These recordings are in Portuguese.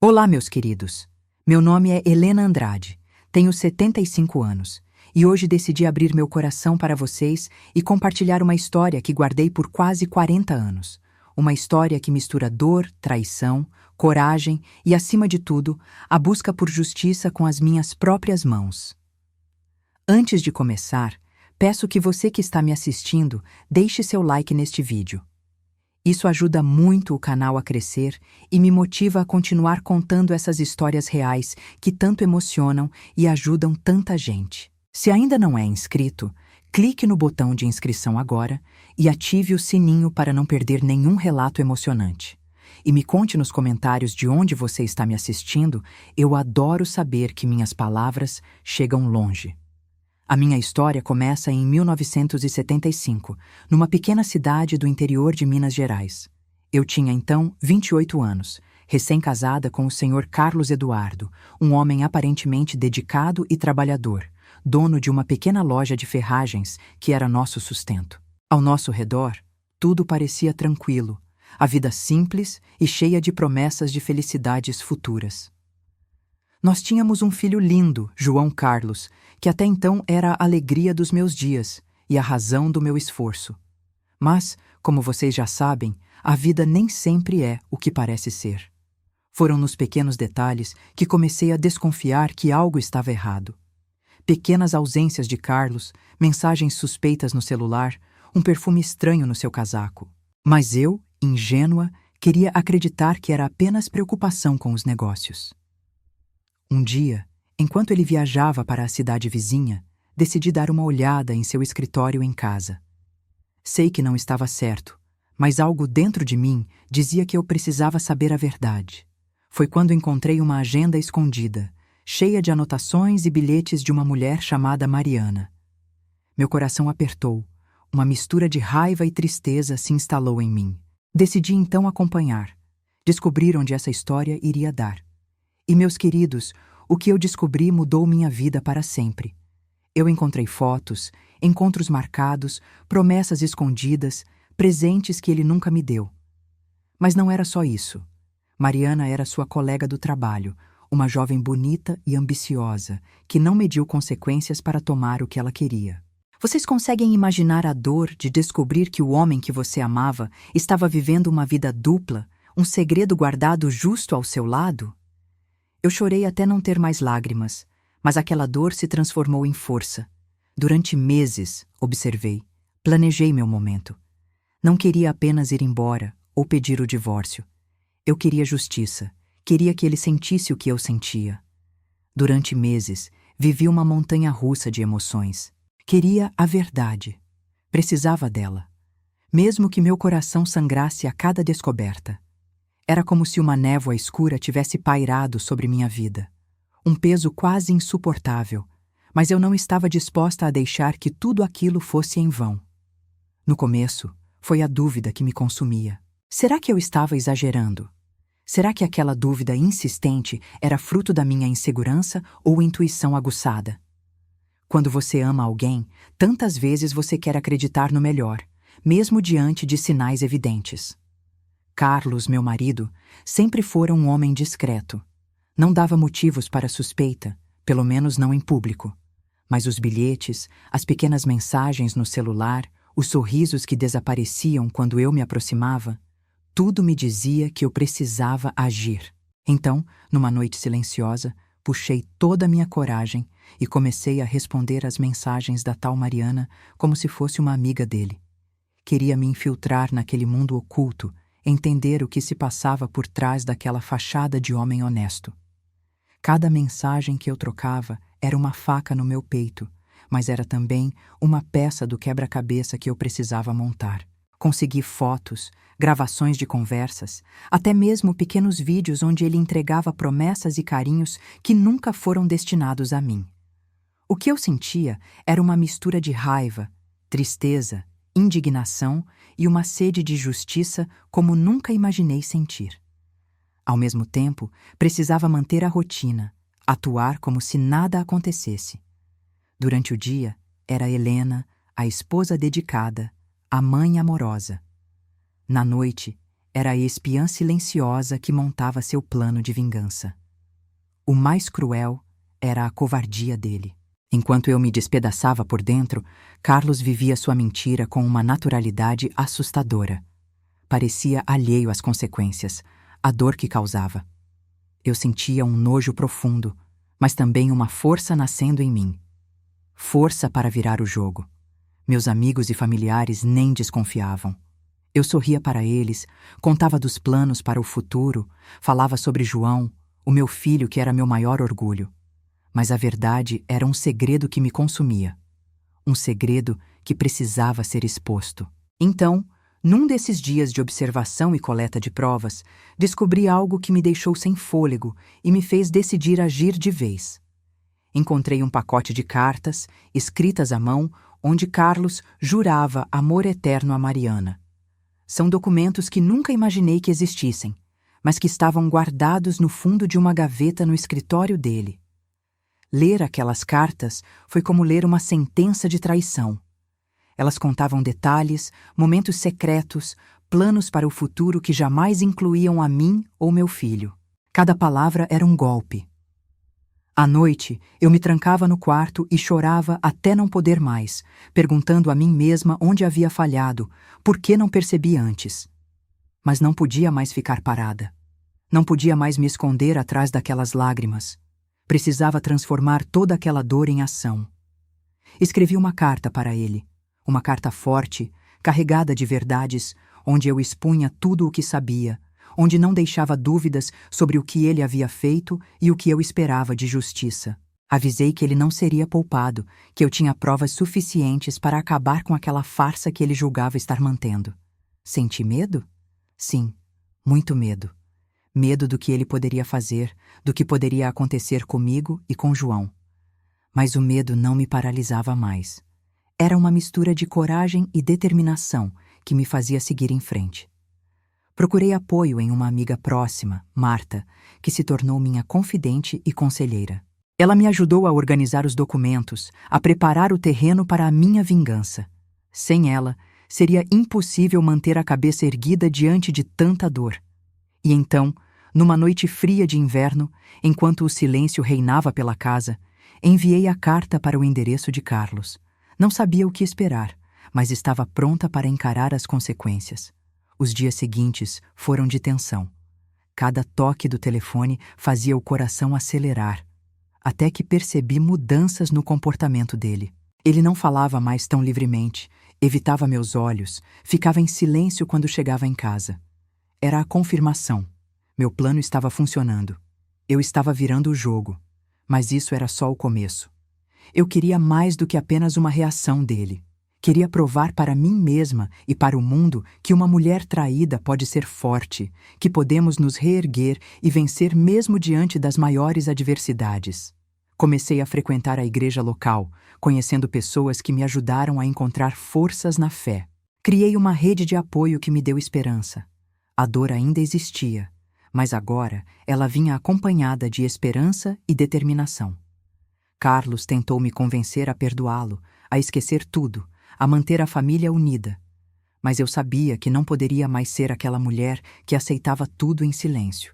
Olá, meus queridos. Meu nome é Helena Andrade, tenho 75 anos e hoje decidi abrir meu coração para vocês e compartilhar uma história que guardei por quase 40 anos. Uma história que mistura dor, traição, coragem e, acima de tudo, a busca por justiça com as minhas próprias mãos. Antes de começar, peço que você que está me assistindo deixe seu like neste vídeo. Isso ajuda muito o canal a crescer e me motiva a continuar contando essas histórias reais que tanto emocionam e ajudam tanta gente. Se ainda não é inscrito, clique no botão de inscrição agora e ative o sininho para não perder nenhum relato emocionante. E me conte nos comentários de onde você está me assistindo, eu adoro saber que minhas palavras chegam longe. A minha história começa em 1975, numa pequena cidade do interior de Minas Gerais. Eu tinha então 28 anos, recém-casada com o senhor Carlos Eduardo, um homem aparentemente dedicado e trabalhador, dono de uma pequena loja de ferragens que era nosso sustento. Ao nosso redor, tudo parecia tranquilo, a vida simples e cheia de promessas de felicidades futuras. Nós tínhamos um filho lindo, João Carlos, que até então era a alegria dos meus dias e a razão do meu esforço. Mas, como vocês já sabem, a vida nem sempre é o que parece ser. Foram nos pequenos detalhes que comecei a desconfiar que algo estava errado. Pequenas ausências de Carlos, mensagens suspeitas no celular, um perfume estranho no seu casaco. Mas eu, ingênua, queria acreditar que era apenas preocupação com os negócios. Um dia, enquanto ele viajava para a cidade vizinha, decidi dar uma olhada em seu escritório em casa. Sei que não estava certo, mas algo dentro de mim dizia que eu precisava saber a verdade. Foi quando encontrei uma agenda escondida, cheia de anotações e bilhetes de uma mulher chamada Mariana. Meu coração apertou, uma mistura de raiva e tristeza se instalou em mim. Decidi então acompanhar, descobrir onde essa história iria dar. E, meus queridos, o que eu descobri mudou minha vida para sempre. Eu encontrei fotos, encontros marcados, promessas escondidas, presentes que ele nunca me deu. Mas não era só isso. Mariana era sua colega do trabalho, uma jovem bonita e ambiciosa, que não mediu consequências para tomar o que ela queria. Vocês conseguem imaginar a dor de descobrir que o homem que você amava estava vivendo uma vida dupla, um segredo guardado justo ao seu lado? Eu chorei até não ter mais lágrimas, mas aquela dor se transformou em força. Durante meses, observei, planejei meu momento. Não queria apenas ir embora ou pedir o divórcio. Eu queria justiça, queria que ele sentisse o que eu sentia. Durante meses, vivi uma montanha-russa de emoções. Queria a verdade. Precisava dela. Mesmo que meu coração sangrasse a cada descoberta. Era como se uma névoa escura tivesse pairado sobre minha vida. Um peso quase insuportável, mas eu não estava disposta a deixar que tudo aquilo fosse em vão. No começo, foi a dúvida que me consumia. Será que eu estava exagerando? Será que aquela dúvida insistente era fruto da minha insegurança ou intuição aguçada? Quando você ama alguém, tantas vezes você quer acreditar no melhor, mesmo diante de sinais evidentes. Carlos, meu marido, sempre fora um homem discreto. Não dava motivos para suspeita, pelo menos não em público. Mas os bilhetes, as pequenas mensagens no celular, os sorrisos que desapareciam quando eu me aproximava, tudo me dizia que eu precisava agir. Então, numa noite silenciosa, puxei toda a minha coragem e comecei a responder às mensagens da tal Mariana como se fosse uma amiga dele. Queria me infiltrar naquele mundo oculto, entender o que se passava por trás daquela fachada de homem honesto. Cada mensagem que eu trocava era uma faca no meu peito, mas era também uma peça do quebra-cabeça que eu precisava montar. Consegui fotos, gravações de conversas, até mesmo pequenos vídeos onde ele entregava promessas e carinhos que nunca foram destinados a mim. O que eu sentia era uma mistura de raiva, tristeza, indignação e uma sede de justiça como nunca imaginei sentir. Ao mesmo tempo, precisava manter a rotina, atuar como se nada acontecesse. Durante o dia, era Helena, a esposa dedicada, a mãe amorosa. Na noite, era a espiã silenciosa que montava seu plano de vingança. O mais cruel era a covardia dele. Enquanto eu me despedaçava por dentro, Carlos vivia sua mentira com uma naturalidade assustadora. Parecia alheio às consequências, à dor que causava. Eu sentia um nojo profundo, mas também uma força nascendo em mim. Força para virar o jogo. Meus amigos e familiares nem desconfiavam. Eu sorria para eles, contava dos planos para o futuro, falava sobre João, o meu filho que era meu maior orgulho. Mas a verdade era um segredo que me consumia. Um segredo que precisava ser exposto. Então, num desses dias de observação e coleta de provas, descobri algo que me deixou sem fôlego e me fez decidir agir de vez. Encontrei um pacote de cartas, escritas à mão, onde Carlos jurava amor eterno a Mariana. São documentos que nunca imaginei que existissem, mas que estavam guardados no fundo de uma gaveta no escritório dele. Ler aquelas cartas foi como ler uma sentença de traição. Elas contavam detalhes, momentos secretos, planos para o futuro que jamais incluíam a mim ou meu filho. Cada palavra era um golpe. À noite, eu me trancava no quarto e chorava até não poder mais, perguntando a mim mesma onde havia falhado, por que não percebi antes. Mas não podia mais ficar parada. Não podia mais me esconder atrás daquelas lágrimas. Precisava transformar toda aquela dor em ação. Escrevi uma carta para ele, uma carta forte, carregada de verdades, onde eu expunha tudo o que sabia, onde não deixava dúvidas sobre o que ele havia feito e o que eu esperava de justiça. Avisei que ele não seria poupado, que eu tinha provas suficientes para acabar com aquela farsa que ele julgava estar mantendo. Senti medo? Sim, muito medo. Medo do que ele poderia fazer, do que poderia acontecer comigo e com João. Mas o medo não me paralisava mais. Era uma mistura de coragem e determinação que me fazia seguir em frente. Procurei apoio em uma amiga próxima, Marta, que se tornou minha confidente e conselheira. Ela me ajudou a organizar os documentos, a preparar o terreno para a minha vingança. Sem ela, seria impossível manter a cabeça erguida diante de tanta dor. E então, numa noite fria de inverno, enquanto o silêncio reinava pela casa, enviei a carta para o endereço de Carlos. Não sabia o que esperar, mas estava pronta para encarar as consequências. Os dias seguintes foram de tensão. Cada toque do telefone fazia o coração acelerar, até que percebi mudanças no comportamento dele. Ele não falava mais tão livremente, evitava meus olhos, ficava em silêncio quando chegava em casa. Era a confirmação. Meu plano estava funcionando. Eu estava virando o jogo. Mas isso era só o começo. Eu queria mais do que apenas uma reação dele. Queria provar para mim mesma e para o mundo que uma mulher traída pode ser forte, que podemos nos reerguer e vencer mesmo diante das maiores adversidades. Comecei a frequentar a igreja local, conhecendo pessoas que me ajudaram a encontrar forças na fé. Criei uma rede de apoio que me deu esperança. A dor ainda existia, mas agora ela vinha acompanhada de esperança e determinação. Carlos tentou me convencer a perdoá-lo, a esquecer tudo, a manter a família unida. Mas eu sabia que não poderia mais ser aquela mulher que aceitava tudo em silêncio.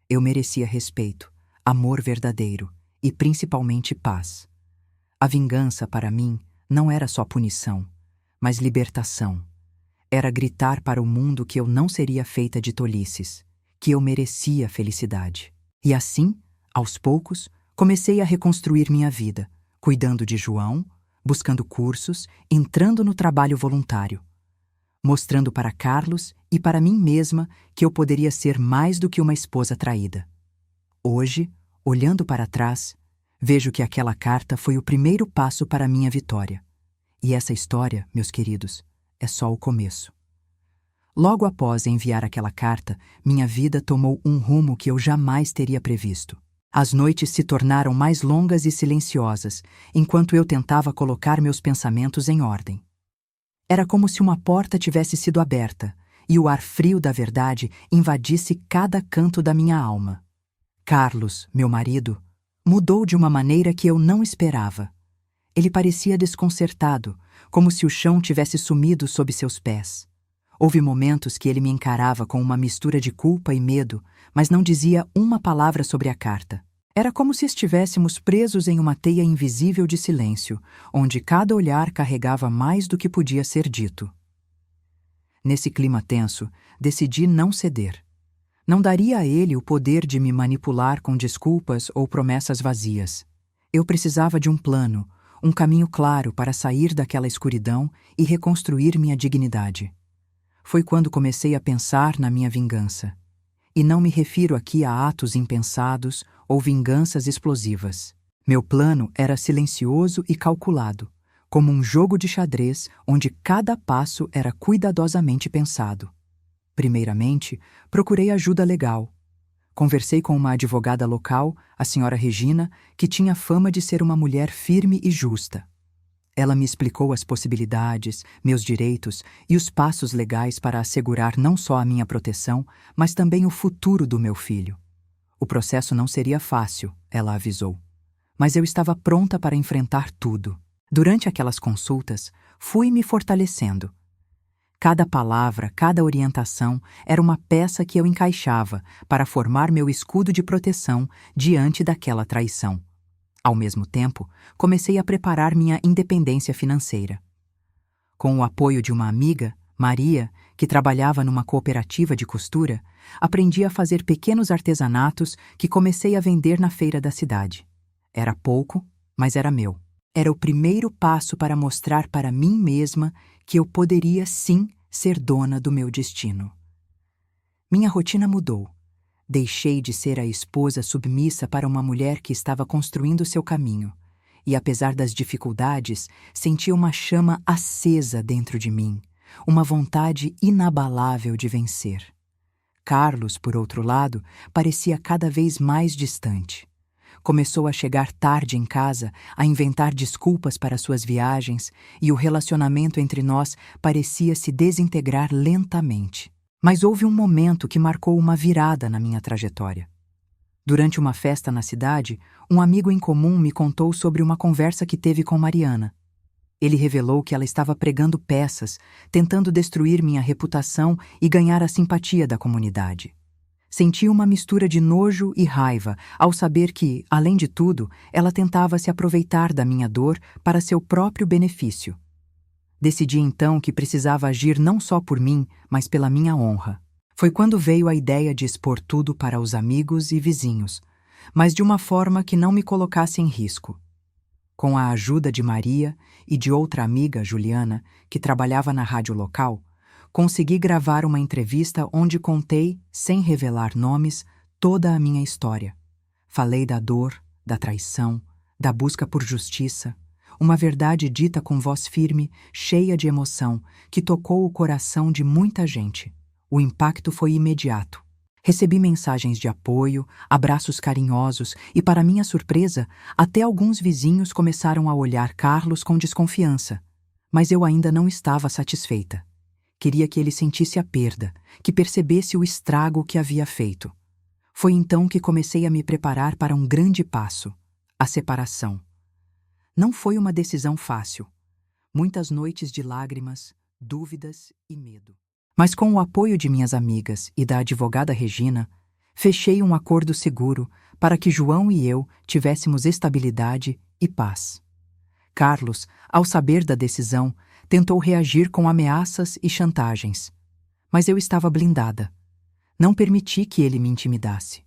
Eu merecia respeito, amor verdadeiro e principalmente paz. A vingança, para mim, não era só punição, mas libertação. Era gritar para o mundo que eu não seria feita de tolices, que eu merecia felicidade. E assim, aos poucos, comecei a reconstruir minha vida, cuidando de João, buscando cursos, entrando no trabalho voluntário, mostrando para Carlos e para mim mesma que eu poderia ser mais do que uma esposa traída. Hoje, olhando para trás, vejo que aquela carta foi o primeiro passo para a minha vitória. E essa história, meus queridos, é só o começo. Logo após enviar aquela carta, minha vida tomou um rumo que eu jamais teria previsto. As noites se tornaram mais longas e silenciosas, enquanto eu tentava colocar meus pensamentos em ordem. Era como se uma porta tivesse sido aberta, e o ar frio da verdade invadisse cada canto da minha alma. Carlos, meu marido, mudou de uma maneira que eu não esperava. Ele parecia desconcertado, como se o chão tivesse sumido sob seus pés. Houve momentos que ele me encarava com uma mistura de culpa e medo, mas não dizia uma palavra sobre a carta. Era como se estivéssemos presos em uma teia invisível de silêncio, onde cada olhar carregava mais do que podia ser dito. Nesse clima tenso, decidi não ceder. Não daria a ele o poder de me manipular com desculpas ou promessas vazias. Eu precisava de um plano, um caminho claro para sair daquela escuridão e reconstruir minha dignidade. Foi quando comecei a pensar na minha vingança. E não me refiro aqui a atos impensados ou vinganças explosivas. Meu plano era silencioso e calculado, como um jogo de xadrez onde cada passo era cuidadosamente pensado. Primeiramente, procurei ajuda legal. Conversei com uma advogada local, a senhora Regina, que tinha fama de ser uma mulher firme e justa. Ela me explicou as possibilidades, meus direitos e os passos legais para assegurar não só a minha proteção, mas também o futuro do meu filho. O processo não seria fácil, ela avisou, mas eu estava pronta para enfrentar tudo. Durante aquelas consultas, fui me fortalecendo. Cada palavra, cada orientação era uma peça que eu encaixava para formar meu escudo de proteção diante daquela traição. Ao mesmo tempo, comecei a preparar minha independência financeira. Com o apoio de uma amiga, Maria, que trabalhava numa cooperativa de costura, aprendi a fazer pequenos artesanatos que comecei a vender na feira da cidade. Era pouco, mas era meu. Era o primeiro passo para mostrar para mim mesma que eu poderia sim ser dona do meu destino. Minha rotina mudou. Deixei de ser a esposa submissa para uma mulher que estava construindo seu caminho, e apesar das dificuldades, senti uma chama acesa dentro de mim, uma vontade inabalável de vencer. Carlos, por outro lado, parecia cada vez mais distante. Começou a chegar tarde em casa, a inventar desculpas para suas viagens, e o relacionamento entre nós parecia se desintegrar lentamente. Mas houve um momento que marcou uma virada na minha trajetória. Durante uma festa na cidade, um amigo em comum me contou sobre uma conversa que teve com Mariana. Ele revelou que ela estava pregando peças, tentando destruir minha reputação e ganhar a simpatia da comunidade. Senti uma mistura de nojo e raiva ao saber que, além de tudo, ela tentava se aproveitar da minha dor para seu próprio benefício. Decidi então que precisava agir não só por mim, mas pela minha honra. Foi quando veio a ideia de expor tudo para os amigos e vizinhos, mas de uma forma que não me colocasse em risco. Com a ajuda de Maria e de outra amiga, Juliana, que trabalhava na rádio local, consegui gravar uma entrevista onde contei, sem revelar nomes, toda a minha história. Falei da dor, da traição, da busca por justiça, uma verdade dita com voz firme, cheia de emoção, que tocou o coração de muita gente. O impacto foi imediato. Recebi mensagens de apoio, abraços carinhosos e, para minha surpresa, até alguns vizinhos começaram a olhar Carlos com desconfiança. Mas eu ainda não estava satisfeita. Queria que ele sentisse a perda, que percebesse o estrago que havia feito. Foi então que comecei a me preparar para um grande passo: a separação. Não foi uma decisão fácil. Muitas noites de lágrimas, dúvidas e medo. Mas com o apoio de minhas amigas e da advogada Regina, fechei um acordo seguro para que João e eu tivéssemos estabilidade e paz. Carlos, ao saber da decisão, tentou reagir com ameaças e chantagens. Mas eu estava blindada. Não permiti que ele me intimidasse.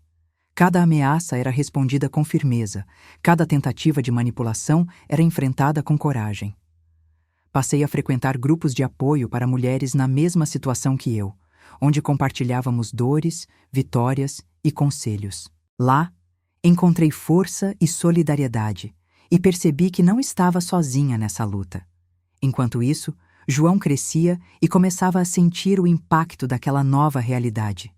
Cada ameaça era respondida com firmeza, cada tentativa de manipulação era enfrentada com coragem. Passei a frequentar grupos de apoio para mulheres na mesma situação que eu, onde compartilhávamos dores, vitórias e conselhos. Lá, encontrei força e solidariedade e percebi que não estava sozinha nessa luta. Enquanto isso, João crescia e começava a sentir o impacto daquela nova realidade.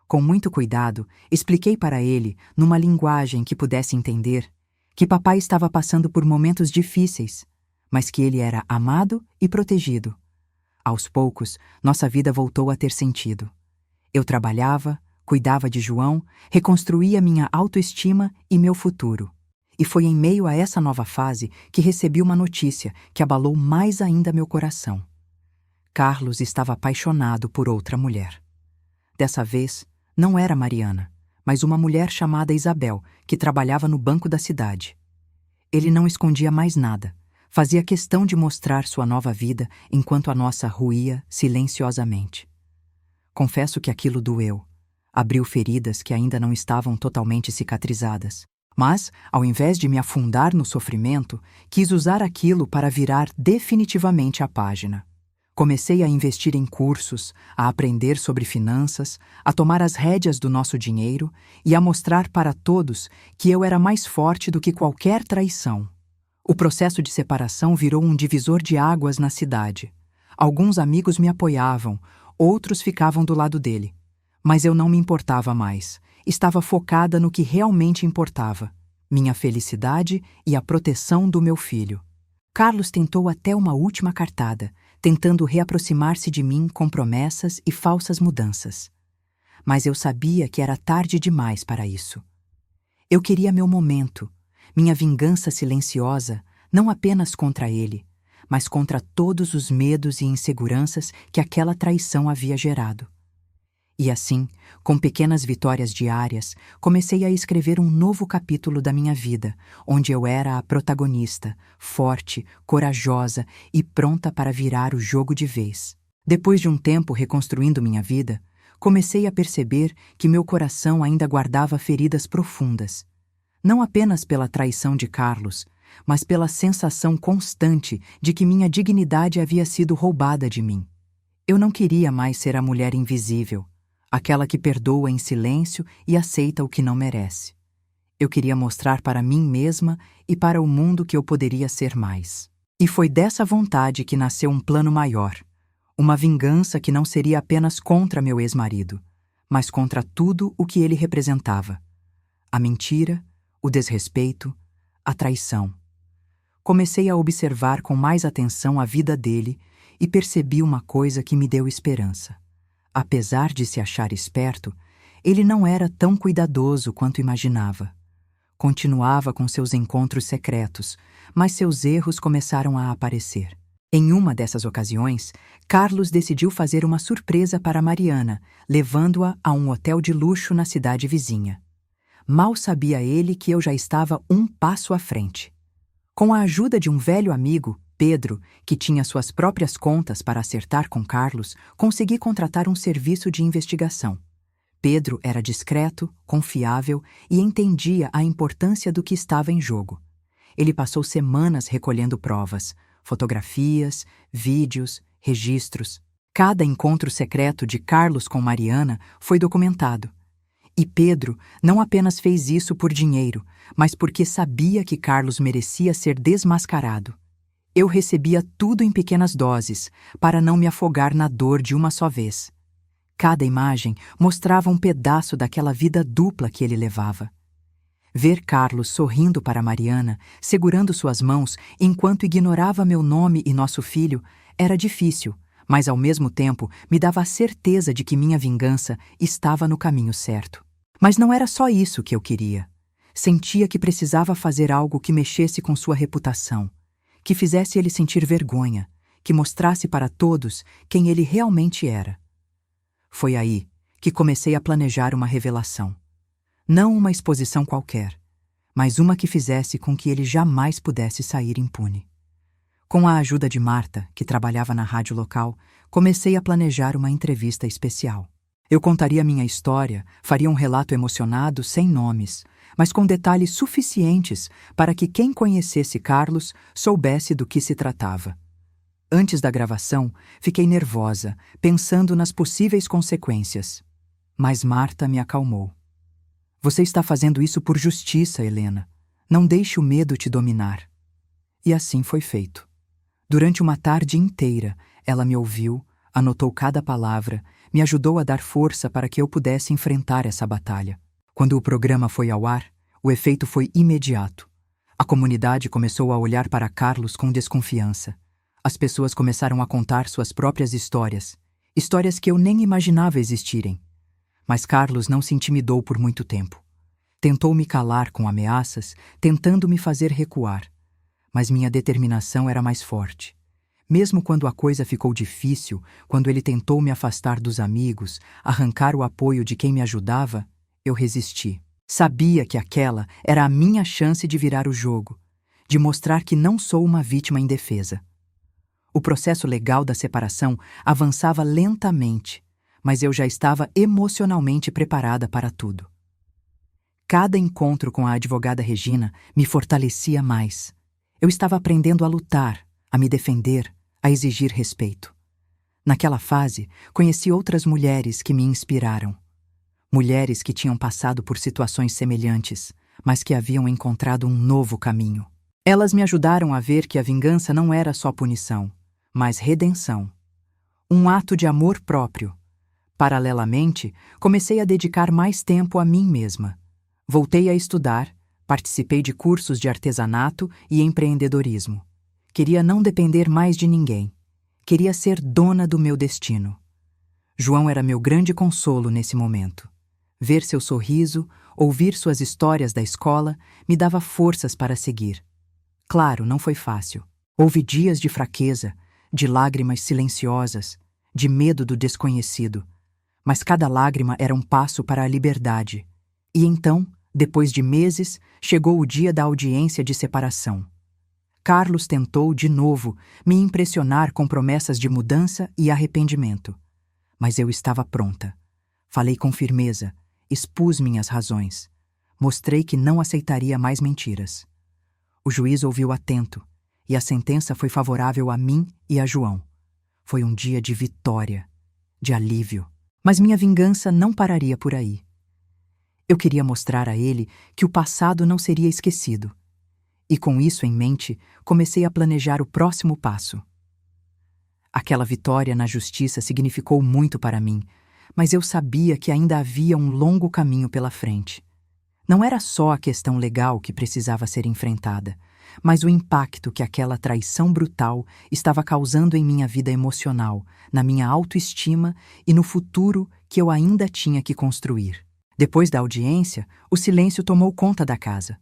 Com muito cuidado, expliquei para ele, numa linguagem que pudesse entender, que papai estava passando por momentos difíceis, mas que ele era amado e protegido. Aos poucos, nossa vida voltou a ter sentido. Eu trabalhava, cuidava de João, reconstruía minha autoestima e meu futuro. E foi em meio a essa nova fase que recebi uma notícia que abalou mais ainda meu coração. Carlos estava apaixonado por outra mulher. Dessa vez, não era Mariana, mas uma mulher chamada Isabel, que trabalhava no banco da cidade. Ele não escondia mais nada. Fazia questão de mostrar sua nova vida enquanto a nossa ruía silenciosamente. Confesso que aquilo doeu. Abriu feridas que ainda não estavam totalmente cicatrizadas. Mas, ao invés de me afundar no sofrimento, quis usar aquilo para virar definitivamente a página. Comecei a investir em cursos, a aprender sobre finanças, a tomar as rédeas do nosso dinheiro e a mostrar para todos que eu era mais forte do que qualquer traição. O processo de separação virou um divisor de águas na cidade. Alguns amigos me apoiavam, outros ficavam do lado dele. Mas eu não me importava mais. Estava focada no que realmente importava: minha felicidade e a proteção do meu filho. Carlos tentou até uma última cartada, tentando reaproximar-se de mim com promessas e falsas mudanças. Mas eu sabia que era tarde demais para isso. Eu queria meu momento, minha vingança silenciosa, não apenas contra ele, mas contra todos os medos e inseguranças que aquela traição havia gerado. E assim, com pequenas vitórias diárias, comecei a escrever um novo capítulo da minha vida, onde eu era a protagonista, forte, corajosa e pronta para virar o jogo de vez. Depois de um tempo reconstruindo minha vida, comecei a perceber que meu coração ainda guardava feridas profundas. Não apenas pela traição de Carlos, mas pela sensação constante de que minha dignidade havia sido roubada de mim. Eu não queria mais ser a mulher invisível, aquela que perdoa em silêncio e aceita o que não merece. Eu queria mostrar para mim mesma e para o mundo que eu poderia ser mais. E foi dessa vontade que nasceu um plano maior, uma vingança que não seria apenas contra meu ex-marido, mas contra tudo o que ele representava: a mentira, o desrespeito, a traição. Comecei a observar com mais atenção a vida dele e percebi uma coisa que me deu esperança. Apesar de se achar esperto, ele não era tão cuidadoso quanto imaginava. Continuava com seus encontros secretos, mas seus erros começaram a aparecer. Em uma dessas ocasiões, Carlos decidiu fazer uma surpresa para Mariana, levando-a a um hotel de luxo na cidade vizinha. Mal sabia ele que eu já estava um passo à frente. Com a ajuda de um velho amigo, Pedro, que tinha suas próprias contas para acertar com Carlos, consegui contratar um serviço de investigação. Pedro era discreto, confiável e entendia a importância do que estava em jogo. Ele passou semanas recolhendo provas, fotografias, vídeos, registros. Cada encontro secreto de Carlos com Mariana foi documentado. E Pedro não apenas fez isso por dinheiro, mas porque sabia que Carlos merecia ser desmascarado. Eu recebia tudo em pequenas doses, para não me afogar na dor de uma só vez. Cada imagem mostrava um pedaço daquela vida dupla que ele levava. Ver Carlos sorrindo para Mariana, segurando suas mãos enquanto ignorava meu nome e nosso filho, era difícil, mas ao mesmo tempo me dava a certeza de que minha vingança estava no caminho certo. Mas não era só isso que eu queria. Sentia que precisava fazer algo que mexesse com sua reputação, que fizesse ele sentir vergonha, que mostrasse para todos quem ele realmente era. Foi aí que comecei a planejar uma revelação. Não uma exposição qualquer, mas uma que fizesse com que ele jamais pudesse sair impune. Com a ajuda de Marta, que trabalhava na rádio local, comecei a planejar uma entrevista especial. Eu contaria minha história, faria um relato emocionado sem nomes, mas com detalhes suficientes para que quem conhecesse Carlos soubesse do que se tratava. Antes da gravação, fiquei nervosa, pensando nas possíveis consequências. Mas Marta me acalmou. Você está fazendo isso por justiça, Helena. Não deixe o medo te dominar. E assim foi feito. Durante uma tarde inteira, ela me ouviu, anotou cada palavra, me ajudou a dar força para que eu pudesse enfrentar essa batalha. Quando o programa foi ao ar, o efeito foi imediato. A comunidade começou a olhar para Carlos com desconfiança. As pessoas começaram a contar suas próprias histórias, histórias que eu nem imaginava existirem. Mas Carlos não se intimidou por muito tempo. Tentou me calar com ameaças, tentando me fazer recuar. Mas minha determinação era mais forte. Mesmo quando a coisa ficou difícil, quando ele tentou me afastar dos amigos, arrancar o apoio de quem me ajudava, eu resisti. Sabia que aquela era a minha chance de virar o jogo, de mostrar que não sou uma vítima indefesa. O processo legal da separação avançava lentamente, mas eu já estava emocionalmente preparada para tudo. Cada encontro com a advogada Regina me fortalecia mais. Eu estava aprendendo a lutar, a me defender, a exigir respeito. Naquela fase, conheci outras mulheres que me inspiraram. Mulheres que tinham passado por situações semelhantes, mas que haviam encontrado um novo caminho. Elas me ajudaram a ver que a vingança não era só punição, mas redenção. Um ato de amor próprio. Paralelamente, comecei a dedicar mais tempo a mim mesma. Voltei a estudar, participei de cursos de artesanato e empreendedorismo. Queria não depender mais de ninguém. Queria ser dona do meu destino. João era meu grande consolo nesse momento. Ver seu sorriso, ouvir suas histórias da escola, me dava forças para seguir. Claro, não foi fácil. Houve dias de fraqueza, de lágrimas silenciosas, de medo do desconhecido. Mas cada lágrima era um passo para a liberdade. E então, depois de meses, chegou o dia da audiência de separação. Carlos tentou, de novo, me impressionar com promessas de mudança e arrependimento. Mas eu estava pronta. Falei com firmeza, expus minhas razões. Mostrei que não aceitaria mais mentiras. O juiz ouviu atento, e a sentença foi favorável a mim e a João. Foi um dia de vitória, de alívio. Mas minha vingança não pararia por aí. Eu queria mostrar a ele que o passado não seria esquecido. E com isso em mente, comecei a planejar o próximo passo. Aquela vitória na justiça significou muito para mim, mas eu sabia que ainda havia um longo caminho pela frente. Não era só a questão legal que precisava ser enfrentada, mas o impacto que aquela traição brutal estava causando em minha vida emocional, na minha autoestima e no futuro que eu ainda tinha que construir. Depois da audiência, o silêncio tomou conta da casa.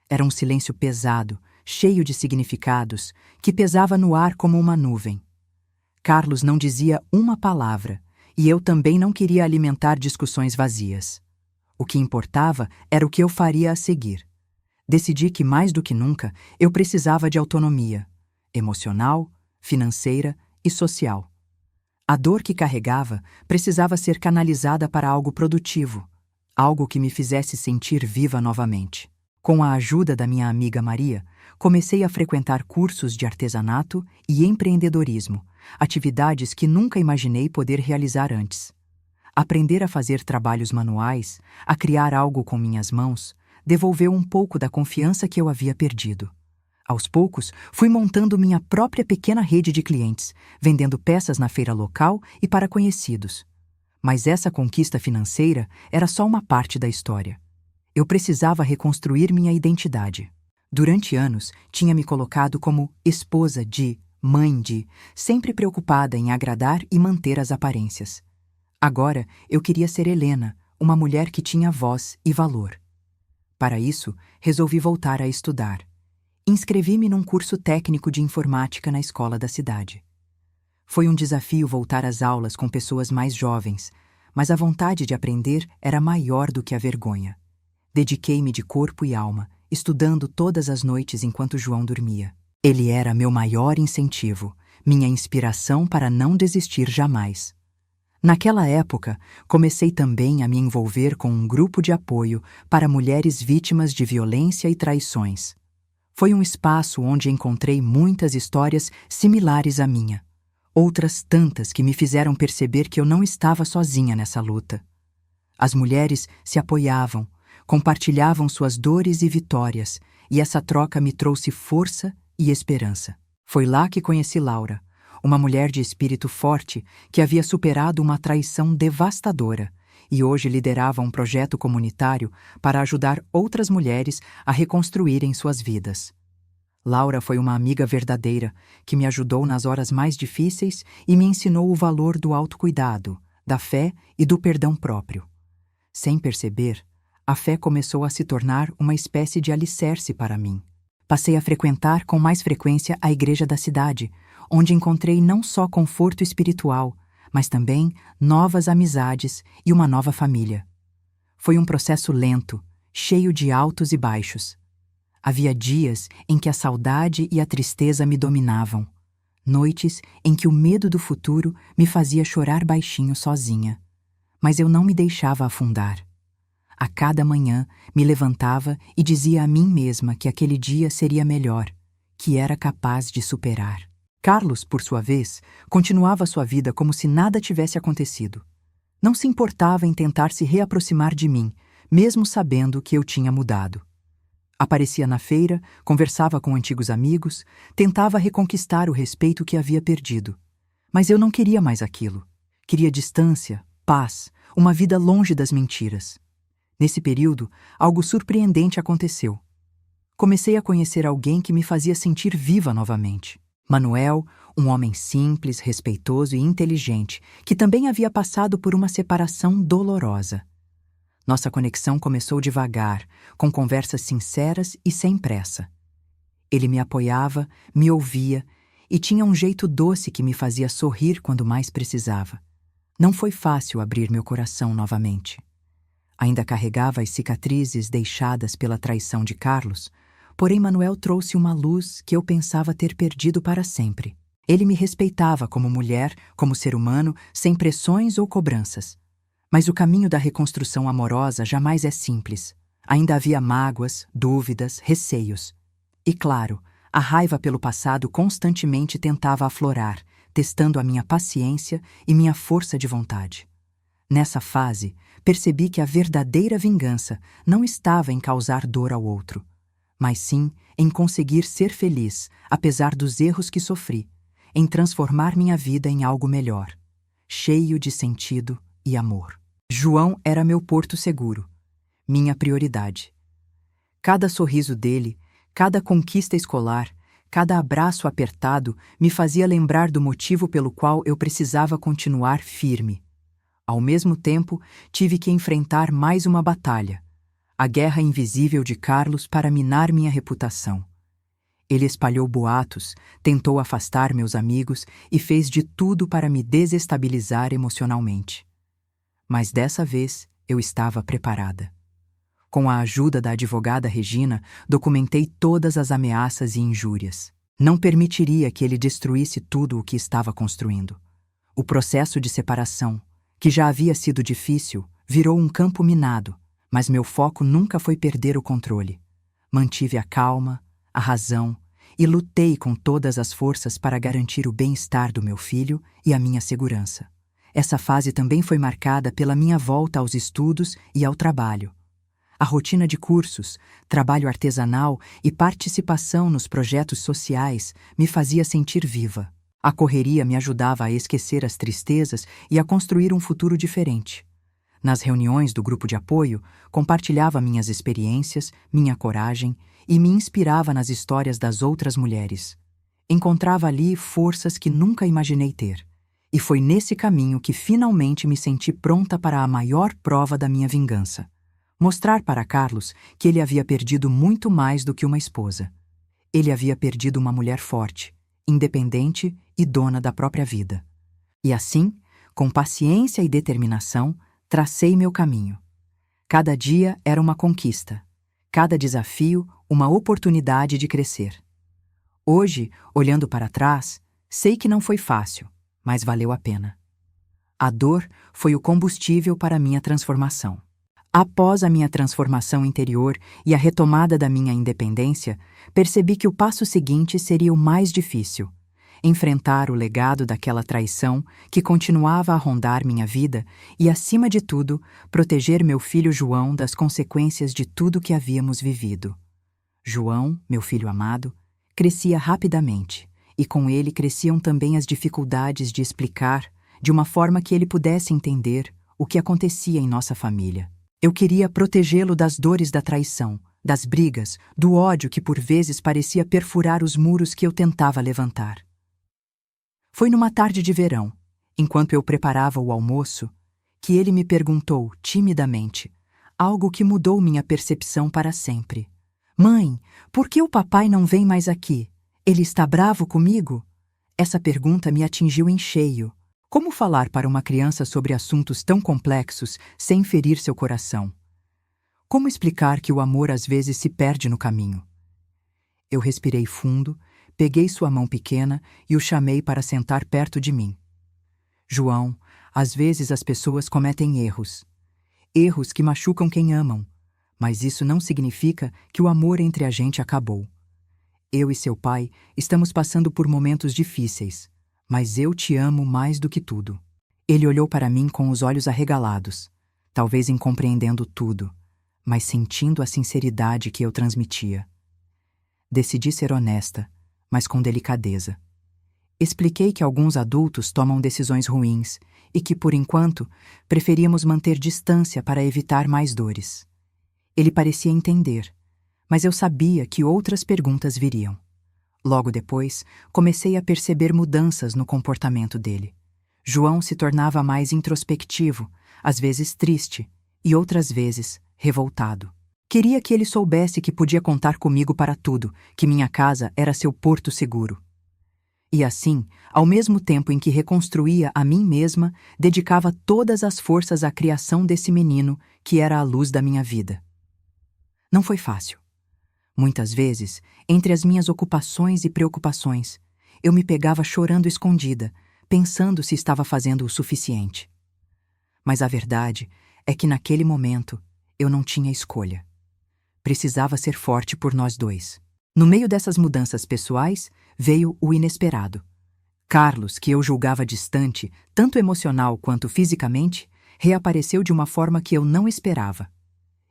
Era um silêncio pesado, cheio de significados, que pesava no ar como uma nuvem. Carlos não dizia uma palavra, e eu também não queria alimentar discussões vazias. O que importava era o que eu faria a seguir. Decidi que, mais do que nunca, eu precisava de autonomia, emocional, financeira e social. A dor que carregava precisava ser canalizada para algo produtivo, algo que me fizesse sentir viva novamente. Com a ajuda da minha amiga Maria, comecei a frequentar cursos de artesanato e empreendedorismo, atividades que nunca imaginei poder realizar antes. Aprender a fazer trabalhos manuais, a criar algo com minhas mãos, devolveu um pouco da confiança que eu havia perdido. Aos poucos, fui montando minha própria pequena rede de clientes, vendendo peças na feira local e para conhecidos. Mas essa conquista financeira era só uma parte da história. Eu precisava reconstruir minha identidade. Durante anos, tinha me colocado como esposa de, mãe de, sempre preocupada em agradar e manter as aparências. Agora, eu queria ser Helena, uma mulher que tinha voz e valor. Para isso, resolvi voltar a estudar. Inscrevi-me num curso técnico de informática na escola da cidade. Foi um desafio voltar às aulas com pessoas mais jovens, mas a vontade de aprender era maior do que a vergonha. Dediquei-me de corpo e alma, estudando todas as noites enquanto João dormia. Ele era meu maior incentivo, minha inspiração para não desistir jamais. Naquela época, comecei também a me envolver com um grupo de apoio para mulheres vítimas de violência e traições. Foi um espaço onde encontrei muitas histórias similares à minha. Outras tantas que me fizeram perceber que eu não estava sozinha nessa luta. As mulheres se apoiavam, compartilhavam suas dores e vitórias, e essa troca me trouxe força e esperança. Foi lá que conheci Laura, uma mulher de espírito forte que havia superado uma traição devastadora e hoje liderava um projeto comunitário para ajudar outras mulheres a reconstruírem suas vidas. Laura foi uma amiga verdadeira que me ajudou nas horas mais difíceis e me ensinou o valor do autocuidado, da fé e do perdão próprio. Sem perceber, a fé começou a se tornar uma espécie de alicerce para mim. Passei a frequentar com mais frequência a igreja da cidade, onde encontrei não só conforto espiritual, mas também novas amizades e uma nova família. Foi um processo lento, cheio de altos e baixos. Havia dias em que a saudade e a tristeza me dominavam, noites em que o medo do futuro me fazia chorar baixinho sozinha. Mas eu não me deixava afundar. A cada manhã me levantava e dizia a mim mesma que aquele dia seria melhor, que era capaz de superar. Carlos, por sua vez, continuava sua vida como se nada tivesse acontecido. Não se importava em tentar se reaproximar de mim, mesmo sabendo que eu tinha mudado. Aparecia na feira, conversava com antigos amigos, tentava reconquistar o respeito que havia perdido. Mas eu não queria mais aquilo. Queria distância, paz, uma vida longe das mentiras. Nesse período, algo surpreendente aconteceu. Comecei a conhecer alguém que me fazia sentir viva novamente. Manuel, um homem simples, respeitoso e inteligente, que também havia passado por uma separação dolorosa. Nossa conexão começou devagar, com conversas sinceras e sem pressa. Ele me apoiava, me ouvia e tinha um jeito doce que me fazia sorrir quando mais precisava. Não foi fácil abrir meu coração novamente. Ainda carregava as cicatrizes deixadas pela traição de Carlos, porém Manuel trouxe uma luz que eu pensava ter perdido para sempre. Ele me respeitava como mulher, como ser humano, sem pressões ou cobranças. Mas o caminho da reconstrução amorosa jamais é simples. Ainda havia mágoas, dúvidas, receios. E claro, a raiva pelo passado constantemente tentava aflorar, testando a minha paciência e minha força de vontade. Nessa fase, percebi que a verdadeira vingança não estava em causar dor ao outro, mas sim em conseguir ser feliz, apesar dos erros que sofri, em transformar minha vida em algo melhor, cheio de sentido e amor. João era meu porto seguro, minha prioridade. Cada sorriso dele, cada conquista escolar, cada abraço apertado me fazia lembrar do motivo pelo qual eu precisava continuar firme. Ao mesmo tempo, tive que enfrentar mais uma batalha, a guerra invisível de Carlos para minar minha reputação. Ele espalhou boatos, tentou afastar meus amigos e fez de tudo para me desestabilizar emocionalmente. Mas dessa vez eu estava preparada. Com a ajuda da advogada Regina, documentei todas as ameaças e injúrias. Não permitiria que ele destruísse tudo o que estava construindo. O processo de separação, que já havia sido difícil, virou um campo minado, mas meu foco nunca foi perder o controle. Mantive a calma, a razão e lutei com todas as forças para garantir o bem-estar do meu filho e a minha segurança. Essa fase também foi marcada pela minha volta aos estudos e ao trabalho. A rotina de cursos, trabalho artesanal e participação nos projetos sociais me fazia sentir viva. A correria me ajudava a esquecer as tristezas e a construir um futuro diferente. Nas reuniões do grupo de apoio, compartilhava minhas experiências, minha coragem e me inspirava nas histórias das outras mulheres. Encontrava ali forças que nunca imaginei ter. E foi nesse caminho que finalmente me senti pronta para a maior prova da minha vingança. Mostrar para Carlos que ele havia perdido muito mais do que uma esposa. Ele havia perdido uma mulher forte, independente e dona da própria vida. E assim, com paciência e determinação, tracei meu caminho. Cada dia era uma conquista, cada desafio uma oportunidade de crescer. Hoje, olhando para trás, sei que não foi fácil, mas valeu a pena. A dor foi o combustível para a minha transformação. Após a minha transformação interior e a retomada da minha independência, percebi que o passo seguinte seria o mais difícil: enfrentar o legado daquela traição que continuava a rondar minha vida e, acima de tudo, proteger meu filho João das consequências de tudo que havíamos vivido. João, meu filho amado, crescia rapidamente, e com ele cresciam também as dificuldades de explicar, de uma forma que ele pudesse entender, o que acontecia em nossa família. Eu queria protegê-lo das dores da traição, das brigas, do ódio que por vezes parecia perfurar os muros que eu tentava levantar. Foi numa tarde de verão, enquanto eu preparava o almoço, que ele me perguntou timidamente, algo que mudou minha percepção para sempre. Mãe, por que o papai não vem mais aqui? Ele está bravo comigo? Essa pergunta me atingiu em cheio. Como falar para uma criança sobre assuntos tão complexos sem ferir seu coração? Como explicar que o amor às vezes se perde no caminho? Eu respirei fundo, peguei sua mão pequena e o chamei para sentar perto de mim. João, às vezes as pessoas cometem erros. Erros que machucam quem amam, mas isso não significa que o amor entre a gente acabou. Eu e seu pai estamos passando por momentos difíceis, mas eu te amo mais do que tudo. Ele olhou para mim com os olhos arregalados, talvez incompreendendo tudo, mas sentindo a sinceridade que eu transmitia. Decidi ser honesta, mas com delicadeza. Expliquei que alguns adultos tomam decisões ruins e que, por enquanto, preferíamos manter distância para evitar mais dores. Ele parecia entender, mas eu sabia que outras perguntas viriam. Logo depois, comecei a perceber mudanças no comportamento dele. João se tornava mais introspectivo, às vezes triste, e outras vezes revoltado. Queria que ele soubesse que podia contar comigo para tudo, que minha casa era seu porto seguro. E assim, ao mesmo tempo em que reconstruía a mim mesma, dedicava todas as forças à criação desse menino que era a luz da minha vida. Não foi fácil. Muitas vezes, entre as minhas ocupações e preocupações, eu me pegava chorando escondida, pensando se estava fazendo o suficiente. Mas a verdade é que naquele momento eu não tinha escolha. Precisava ser forte por nós dois. No meio dessas mudanças pessoais, veio o inesperado. Carlos, que eu julgava distante, tanto emocional quanto fisicamente, reapareceu de uma forma que eu não esperava.